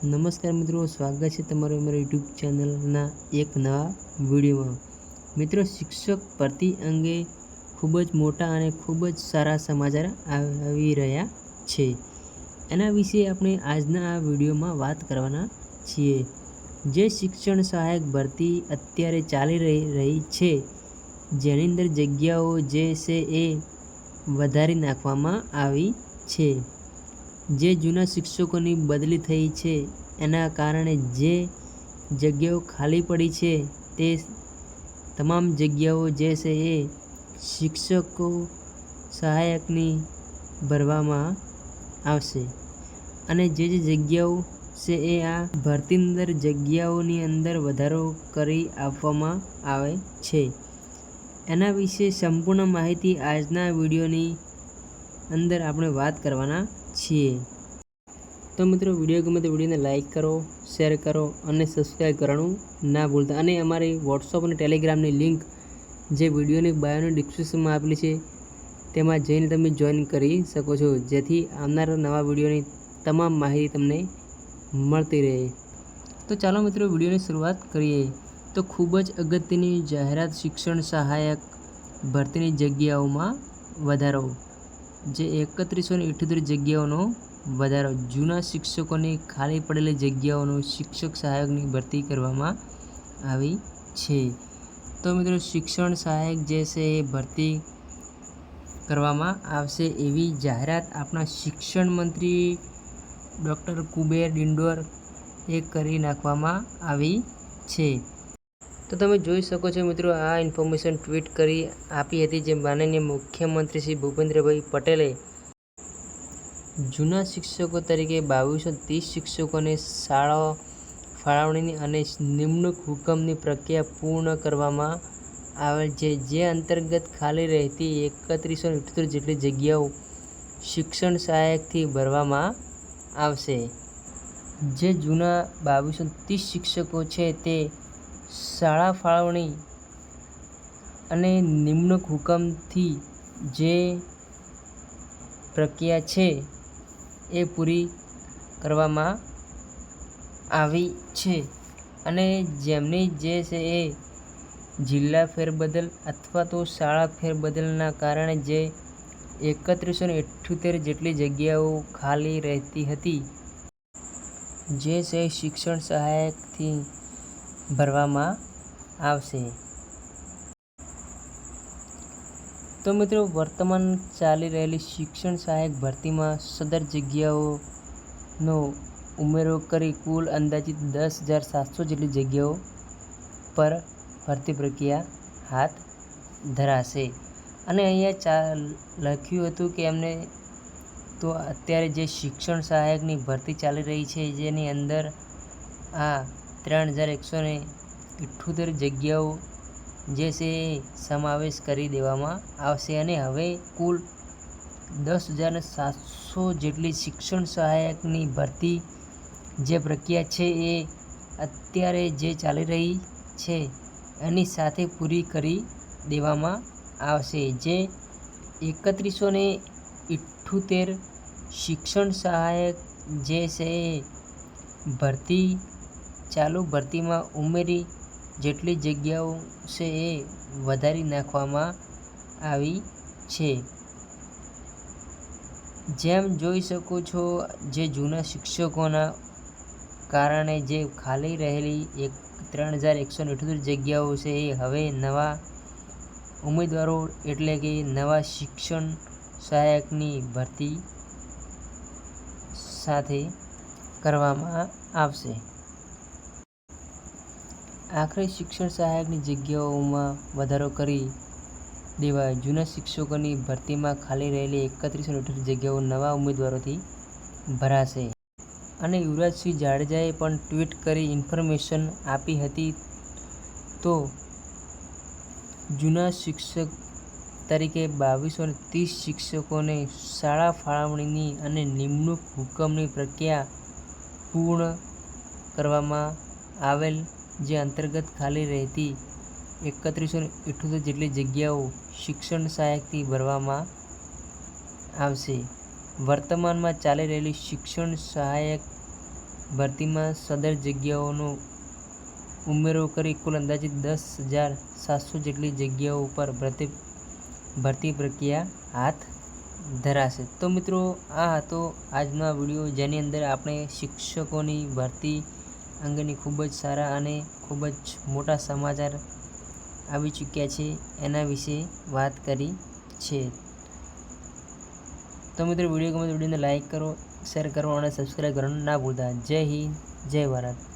નમસ્કાર મિત્રો, સ્વાગત છે તમારું અમારા યુટ્યુબ ચેનલના એક નવા વિડીયોમાં। મિત્રો, શિક્ષક ભરતી અંગે ખૂબ જ મોટા અને ખૂબ જ સારા સમાચાર આવી રહ્યા છે। એના વિશે આપણે આજના આ વિડીયોમાં વાત કરવાના છીએ। જે શિક્ષણ સહાયક ભરતી અત્યારે ચાલી રહી છે, જેની અંદર જગ્યાઓ જે છે એ વધારી નાખવામાં આવી છે। જે જૂના શિક્ષકોની બદલી થઈ છે, એના કારણે જે જગ્યાઓ ખાલી પડી છે તે તમામ જગ્યાઓ જે છે એ શિક્ષકો સહાયકની ભરવામાં આવશે। અને જે જગ્યાઓ છે એ આ ભરતી અંદર જગ્યાઓની અંદર વધારો કરી આપવામાં આવે છે। એના વિશે સંપૂર્ણ માહિતી આજના વિડીયોની અંદર આપણે વાત કરવાના છીએ। તો મિત્રો, વિડીયો ગમે તો વિડીયોને લાઇક કરો, શેર કરો અને સબસ્ક્રાઈબ કરવાનું ના ભૂલતા। અને અમારી વોટ્સઅપ અને ટેલિગ્રામની લિંક જે વિડીયોની બાયોની ડિસ્ક્રિપ્શનમાં આપેલી છે તેમાં જઈને તમે જોઈન કરી શકો છો, જેથી આવનારા નવા વિડીયોની તમામ માહિતી તમને મળતી રહે। તો ચાલો મિત્રો, વિડીયોની શરૂઆત કરીએ। તો ખૂબ જ અગત્યની જાહેરાત, શિક્ષણ સહાયક ભરતીની જગ્યાઓમાં વધારો। જે 3178 જગ્યાઓનો વધારો। જૂના શિક્ષકોની ખાલી પડેલી જગ્યાઓનો શિક્ષક સહાયકની ભરતી કરવામાં આવી છે। તો મિત્રો, શિક્ષણ સહાયક જે છે એ ભરતી કરવામાં આવશે એવી જાહેરાત આપણા શિક્ષણ મંત્રી ડૉક્ટર કુબેર ડિંડોર એ કરી નાખવામાં આવી છે। તો તમે જોઈ શકો છો મિત્રો, આ ઇન્ફોર્મેશન ટ્વીટ કરી આપી હતી, જે માનનીય મુખ્યમંત્રી શ્રી ભૂપેન્દ્રભાઈ પટેલે જૂના શિક્ષકો તરીકે 2230 શિક્ષકોને શાળા ફાળવણી અને નિમણૂક હુકમની પ્રક્રિયા પૂર્ણ કરવામાં આવેલ છે। જે અંતર્ગત ખાલી રહેતી 3178 જેટલી જગ્યાઓ શિક્ષણ સહાયકથી ભરવામાં આવશે। જે જૂના 2230 શિક્ષકો છે તે શાળા ફાળવણી અને નિમણૂક હુકમથી જે પ્રક્રિયા છે એ પૂરી કરવામાં આવી છે। અને જેમની જે છે એ જિલ્લા ફેરબદલ અથવા તો શાળા ફેરબદલના કારણે જે 3178 જેટલી જગ્યાઓ ખાલી રહેતી હતી, જે છે શિક્ષણ સહાયકથી ભરવામાં આવશે। તો મિત્રો, વર્તમાન ચાલી રહેલી શિક્ષણ સહાયક ભરતીમાં સદર જગ્યાઓનો ઉમેરો કરી કુલ અંદાજિત 10,700 જેટલી જગ્યાઓ પર ભરતી પ્રક્રિયા હાથ ધરાશે। અને અહીંયા લખ્યું હતું કે એમને તો અત્યારે જે શિક્ષણ સહાયકની ભરતી ચાલી રહી છે, જેની અંદર આ 3,178 જગ્યાઓ જે છે એ સમાવેશ કરી દેવામાં આવશે। અને હવે કુલ 10,700 જેટલી શિક્ષણ સહાયકની ભરતી જે પ્રક્રિયા છે એ અત્યારે જે ચાલી રહી છે એની સાથે પૂરી કરી દેવામાં આવશે। જે 3178 શિક્ષણ સહાયક જે છે એ ભરતી ચાલુ ભરતીમાં ઉમેરી જેટલી જગ્યાઓ છે એ વધારી નાખવામાં આવી છે। જેમ જોઈ શકો છો, જે જૂના શિક્ષકોના કારણે જે ખાલી રહેલી 3,178 જગ્યાઓ છે એ હવે નવા ઉમેદવારો એટલે કે નવા શિક્ષણ સહાયકની ભરતી સાથે કરવામાં આવશે। આખરે શિક્ષણ સહાયકની જગ્યાઓમાં વધારો કરી દેવાય। જૂના શિક્ષકોની ભરતીમાં ખાલી રહેલી 3178 જગ્યાઓ નવા ઉમેદવારોથી ભરાશે। અને યુવરાજસિંહ જાડેજાએ પણ ટ્વીટ કરી ઇન્ફોર્મેશન આપી હતી। તો જૂના શિક્ષક તરીકે 2230 શિક્ષકોને શાળા ફાળવણીની અને નિમણૂક હુકમની પ્રક્રિયા પૂર્ણ કરવામાં આવેલ, જે અંતર્ગત ખાલી રહેતી 3178 જેટલી જગ્યાઓ શિક્ષણ સહાયકથી ભરવામાં આવશે। વર્તમાનમાં ચાલી રહેલી શિક્ષણ સહાયક ભરતીમાં સદર જગ્યાઓનો ઉમેરો કરી કુલ અંદાજિત 10,700 જેટલી જગ્યાઓ ઉપર ભરતી પ્રક્રિયા હાથ ધરાશે. તો મિત્રો, આ હતો આજનો આ વિડીયો, જેની અંદર આપણે શિક્ષકોની ભરતી અંગેની ખૂબ જ સારા અને ખૂબ જ મોટા સમાચાર આવી ચૂક્યા છે એના વિશે વાત કરી છે. તો મિત્રો, વિડીયો ગમે તો વિડીયોને લાઈક કરો, શેર કરો અને સબસ્ક્રાઈબ કરવાનું ના ભૂલતા. જય હિન્દ, જય ભારત.